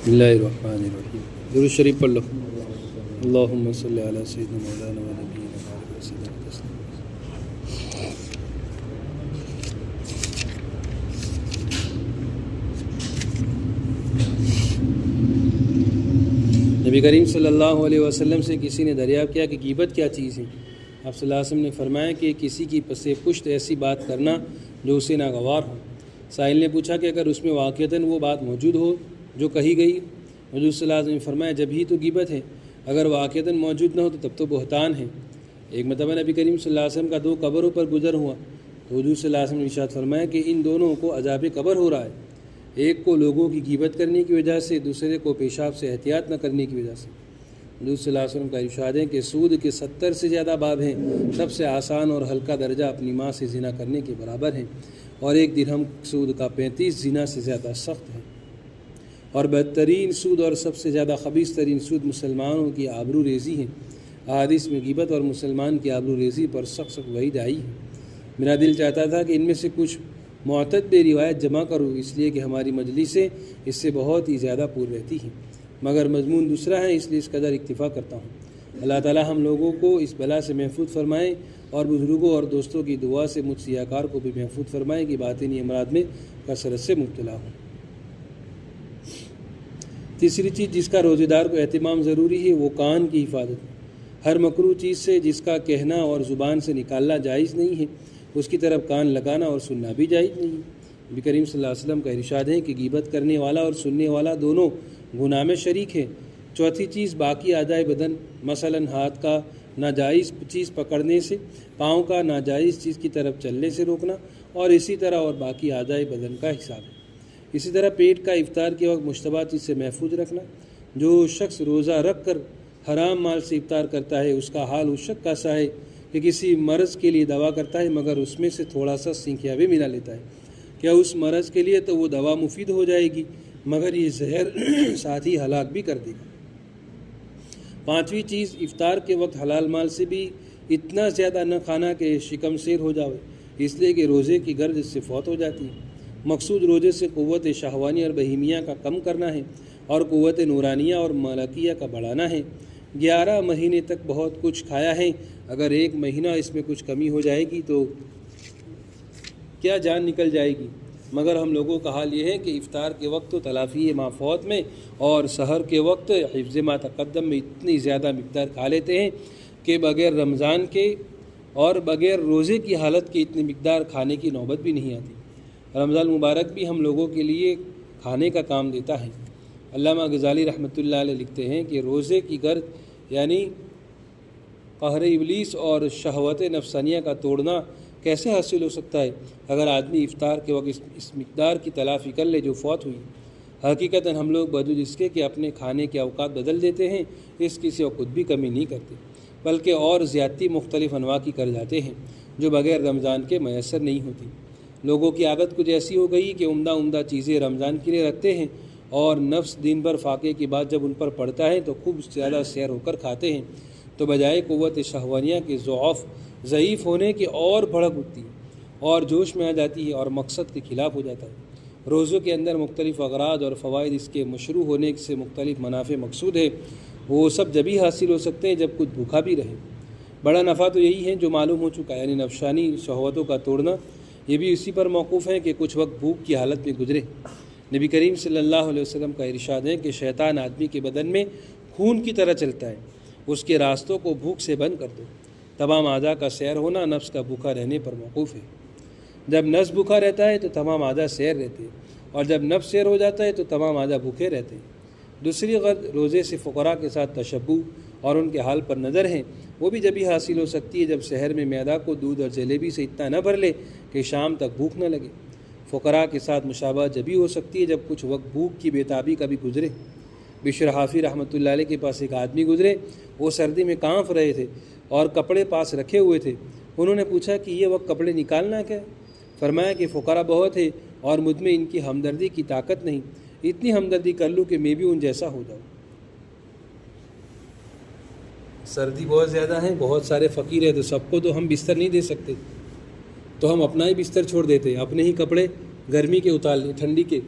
بسم اللہ الرحمن الرحیم درود شریف پڑھ لو۔ اللہم صلی علی سیدنا مولانا و نبینا محمد وسلم تسلیما۔ نبی کریم صلی اللہ علیہ وسلم سے کسی نے دریافت کیا کہ غیبت کیا چیز ہے؟ آپ صلی اللہ علیہ وسلم نے فرمایا کہ کسی کی پس پشت ایسی بات کرنا جو اسے ناگوار ہو۔ سائل نے پوچھا کہ اگر اس میں واقعتاً وہ بات موجود ہو جو کہی گئی؟ حضور صلی اللہ علیہ وسلم نے فرمایا جب ہی تو غیبت ہے، اگر واقعتاً موجود نہ ہو تو تب تو بہتان ہے۔ ایک مرتبہ نبی کریم صلی اللہ علیہ وسلم کا 2 قبروں پر گزر ہوا تو حضور صلی اللہ علیہ وسلم نے ارشاد فرمایا کہ ان دونوں کو عذاب قبر ہو رہا ہے، ایک کو لوگوں کی غیبت کرنے کی وجہ سے، دوسرے کو پیشاب سے احتیاط نہ کرنے کی وجہ سے۔ حضور صلی اللہ علیہ وسلم کا ارشاد ہے کہ سود کے 70 سے زیادہ باب ہیں، سب سے آسان اور ہلکا درجہ اپنی ماں سے زنا کرنے کے برابر ہے، اور 1 درہم سود کا 35 زنا سے زیادہ سخت ہے۔ اور بدترین سود اور سب سے زیادہ خبیث ترین سود مسلمانوں کی آبرو ریزی ہے۔ احادیث میں غیبت اور مسلمان کی آبرو ریزی پر سخت وعید آئی ہے۔ میرا دل چاہتا تھا کہ ان میں سے کچھ معتد روایت جمع کروں، اس لیے کہ ہماری مجلسیں اس سے بہت ہی زیادہ پور رہتی ہیں، مگر مضمون دوسرا ہے، اس لیے اس قدر اکتفا کرتا ہوں۔ اللہ تعالی ہم لوگوں کو اس بلا سے محفوظ فرمائے اور بزرگوں اور دوستوں کی دعا سے مجھ سیاکار کو بھی محفوظ فرمائے کہ باطنی امراض میں کثرت سے مبتلا ہوں۔ تیسری چیز جس کا روزے دار کو اہتمام ضروری ہے وہ کان کی حفاظت ہے۔ ہر مکروہ چیز سے جس کا کہنا اور زبان سے نکالنا جائز نہیں ہے، اس کی طرف کان لگانا اور سننا بھی جائز نہیں ہے۔ نبی کریم صلی اللہ علیہ وسلم کا ارشاد ہے کہ غیبت کرنے والا اور سننے والا دونوں گناہ میں شریک ہیں۔ چوتھی چیز باقی اعضائے بدن، مثلاً ہاتھ کا ناجائز چیز پکڑنے سے، پاؤں کا ناجائز چیز کی طرف چلنے سے روکنا، اور اسی طرح اور باقی اعضائے بدن کا حساب ہے۔ اسی طرح پیٹ کا افطار کے وقت مشتبہ چیز سے محفوظ رکھنا۔ جو شخص روزہ رکھ کر حرام مال سے افطار کرتا ہے اس کا حال اس شخص کا سا ہے کہ کسی مرض کے لیے دوا کرتا ہے مگر اس میں سے تھوڑا سا سنکھیا بھی ملا لیتا ہے۔ کیا اس مرض کے لیے تو وہ دوا مفید ہو جائے گی مگر یہ زہر ساتھ ہی ہلاک بھی کر دے گا۔ 5ویں چیز افطار کے وقت حلال مال سے بھی اتنا زیادہ نہ کھانا کہ شکم سیر ہو جاوے، اس لیے کہ روزے کی گرج اس سے فوت ہو جاتی ہے۔ مقصود روزے سے قوت شہوانی اور بہیمیہ کا کم کرنا ہے اور قوت نورانیہ اور ملکیہ کا بڑھانا ہے۔ 11 مہینے تک بہت کچھ کھایا ہے، اگر 1 مہینہ اس میں کچھ کمی ہو جائے گی تو کیا جان نکل جائے گی۔ مگر ہم لوگوں کا حال یہ ہے کہ افطار کے وقت تو تلافی ما فوت میں اور سحر کے وقت حفظ ما تقدم میں اتنی زیادہ مقدار کھا لیتے ہیں کہ بغیر رمضان کے اور بغیر روزے کی حالت کے اتنی مقدار کھانے کی نوبت بھی نہیں آتی۔ رمضان مبارک بھی ہم لوگوں کے لیے کھانے کا کام دیتا ہے۔ علامہ غزالی رحمۃ اللہ علیہ لکھتے ہیں کہ روزے کی گرد یعنی قہر ابلیس اور شہوت نفسانیہ کا توڑنا کیسے حاصل ہو سکتا ہے اگر آدمی افطار کے وقت اس مقدار کی تلافی کر لے جو فوت ہوئی۔ حقیقتاً ہم لوگ بوجود اس کے کہ اپنے کھانے کے اوقات بدل دیتے ہیں، اس کی سے خود بھی کمی نہیں کرتے بلکہ اور زیادتی مختلف انواع کی کر جاتے ہیں جو بغیر رمضان کے میسر نہیں ہوتی۔ لوگوں کی عادت کچھ ایسی ہو گئی کہ عمدہ چیزیں رمضان کے لیے رکھتے ہیں اور نفس دن بھر فاقے کی بات جب ان پر پڑتا ہے تو خوب زیادہ سیر ہو کر کھاتے ہیں، تو بجائے قوت شہوانیہ کے ضعیف ہونے کے اور بھڑک اٹھتی ہے اور جوش میں آ جاتی ہے اور مقصد کے خلاف ہو جاتا ہے۔ روزوں کے اندر مختلف اغراض اور فوائد اس کے مشروع ہونے سے مختلف منافع مقصود ہے، وہ سب جبھی حاصل ہو سکتے ہیں جب کچھ بھوکا بھی رہے۔ بڑا نفع تو یہی ہے جو معلوم ہو چکا ہے، یعنی نفسانی شہوتوں کا توڑنا۔ یہ بھی اسی پر موقوف ہے کہ کچھ وقت بھوک کی حالت میں گزرے۔ نبی کریم صلی اللہ علیہ وسلم کا ارشاد ہے کہ شیطان آدمی کے بدن میں خون کی طرح چلتا ہے، اس کے راستوں کو بھوک سے بند کر دو۔ تمام اعضاء کا سیر ہونا نفس کا بھوکا رہنے پر موقوف ہے۔ جب نفس بھوکا رہتا ہے تو تمام اعضاء سیر رہتے ہیں، اور جب نفس سیر ہو جاتا ہے تو تمام اعضاء بھوکے رہتے ہیں۔ دوسری غرض روزے سے فقراء کے ساتھ تشبع اور ان کے حال پر نظر ہے، وہ بھی جبھی حاصل ہو سکتی ہے جب سحر میں معدہ کو دودھ اور جلیبی سے اتنا نہ بھر لے کہ شام تک بھوک نہ لگے۔ فقراء کے ساتھ مشابہت جبھی ہو سکتی ہے جب کچھ وقت بھوک کی بے تابی کا بھی گزرے۔ بشر حافی رحمۃ اللہ علیہ کے پاس ایک آدمی گزرے، وہ سردی میں کانپ رہے تھے اور کپڑے پاس رکھے ہوئے تھے۔ انہوں نے پوچھا کہ یہ وقت کپڑے نکالنا کیا؟ فرمایا کہ فقراء بہت ہے اور مجھ میں ان کی ہمدردی کی طاقت نہیں، اتنی ہمدردی کر لوں کہ میں بھی ان جیسا ہو جاؤں۔ سردی بہت زیادہ ہے، بہت سارے فقیر ہیں، تو سب کو تو ہم بستر نہیں دے سکتے، تو ہم اپنا ہی بستر چھوڑ دیتے، اپنے ہی کپڑے گرمی کے اتار لیں، ٹھنڈی کے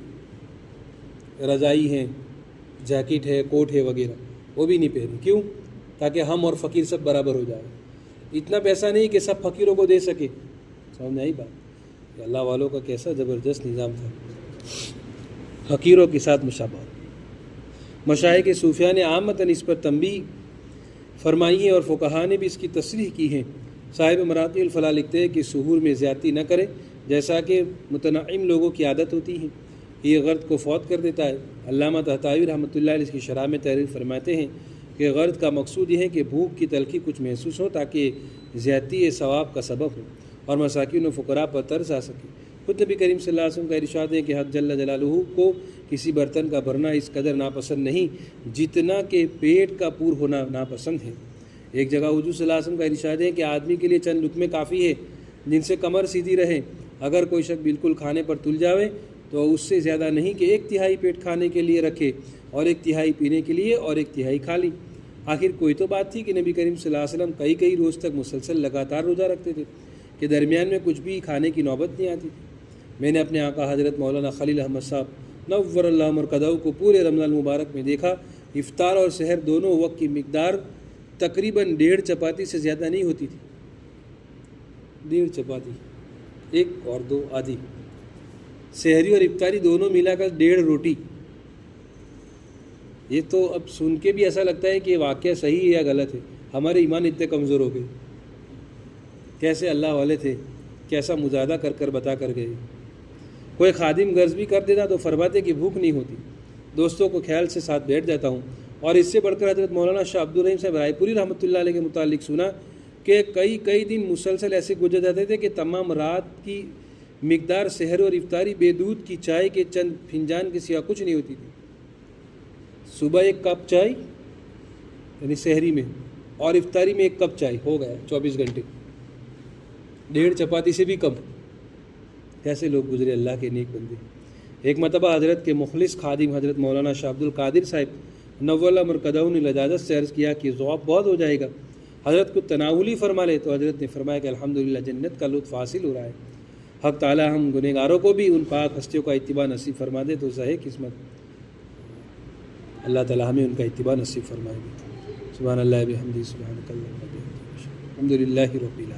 رضائی ہیں جیکٹ ہے، کوٹ ہے وغیرہ، وہ بھی نہیں پہنے. کیوں؟ تاکہ ہم اور فقیر سب برابر ہو جائے. اتنا پیسہ نہیں کہ سب فقیروں کو دے سکے. سمجھ میں آئی بات؟ اللہ والوں کا کیسا زبردست نظام تھا. فقیروں کے ساتھ مشابہت. مشائخ صوفیہ نے عامتاً اس پر تنبیہ فرمائی ہے اور فقہا نے بھی اس کی تصریح کی ہے. صاحب مراتب الفلاح لکھتے ہیں کہ سحور میں زیادتی نہ کرے، جیسا کہ متنعم لوگوں کی عادت ہوتی ہے. یہ غرض کو فوت کر دیتا ہے. علامہ طحطاوی رحمۃ اللہ علیہ اس کی شرح میں تحریر فرماتے ہیں کہ غرض کا مقصود یہ ہے کہ بھوک کی تلخی کچھ محسوس ہو تاکہ زیادتی ثواب کا سبب ہو اور مساکین و فقراء پر ترس آ سکے. خود نبی کریم صلی اللہ علیہ وسلم کا ارشاد ہے کہ حق جل جلالہ کو کسی برتن کا بھرنا اس قدر ناپسند نہیں جتنا کہ پیٹ کا پور ہونا ناپسند ہے. ایک جگہ حضور صلی اللہ علیہ وسلم کا ارشاد ہے کہ آدمی کے لیے چند لقمے کافی ہے جن سے کمر سیدھی رہے. اگر کوئی شخص بالکل کھانے پر تل جاوے تو اس سے زیادہ نہیں کہ 1/3 پیٹ کھانے کے لیے رکھے اور 1/3 پینے کے لیے اور 1/3 کھا لی. آخر کوئی تو بات تھی کہ نبی کریم صلی اللہ علیہ وسلم کئی روز تک مسلسل لگاتار روزہ رکھتے تھے کہ درمیان میں کچھ بھی کھانے کی نوبت نہیں آتی تھی. میں نے اپنے آقا حضرت مولانا خلیل احمد صاحب نور اللہ مرقدہ کو پورے رمضان المبارک میں دیکھا. افطار اور سحر دونوں وقت کی مقدار تقریباً 1.5 چپاتی سے زیادہ نہیں ہوتی تھی. 1.5 چپاتی، 1 اور 2 آدھی. سحری اور افطاری دونوں ملا کر 1.5 روٹی. یہ تو اب سن کے بھی ایسا لگتا ہے کہ یہ واقعہ صحیح ہے یا غلط ہے. ہمارے ایمان اتنے کمزور ہو گئے. کیسے اللہ والے تھے، کیسا مجاہدہ کر بتا کر گئے. کوئی خادم غرض بھی کر دیتا تو فرماتے کہ بھوک نہیں ہوتی. دوستوں کو خیال سے ساتھ بیٹھ جاتا ہوں اور اس سے بڑھ کر حضرت مولانا شاہ عبدالرحیم صاحب رائے پوری رحمۃ اللہ علیہ کے متعلق سنا کہ کئی دن مسلسل ایسے گزر جاتے تھے کہ تمام رات کی مقدار سحر اور افطاری بے دودھ کی چائے کے چند فنجان کے سوا کچھ نہیں ہوتی تھی. صبح 1 کپ چائے یعنی سحری میں اور افطاری میں 1 کپ چائے، ہو گیا 24 گھنٹے. 1.5 چپاتی سے بھی کم. کیسے لوگ گزرے اللہ کے نیک بندے. ایک مرتبہ حضرت کے مخلص خادم حضرت مولانا شاہ عبد القادر صاحب نور اللہ مرقدہ نے لجاجت سے عرض کیا کہ ذوق بہت ہو جائے گا، حضرت کو تناولی فرما لے. تو حضرت نے فرمایا کہ الحمدللہ جنت کا لطف حاصل ہو رہا ہے. حق تعالی ہم گنہگاروں کو بھی ان پاک ہستیوں کا اتباع نصیب فرما دے تو زہے قسمت. اللہ تعالی ہمیں ان کا اتباع نصیب فرمائے. سبحان اللہ بحمدہ سبحانک اللہم وبحمدک الحمدللہ رب العالمین.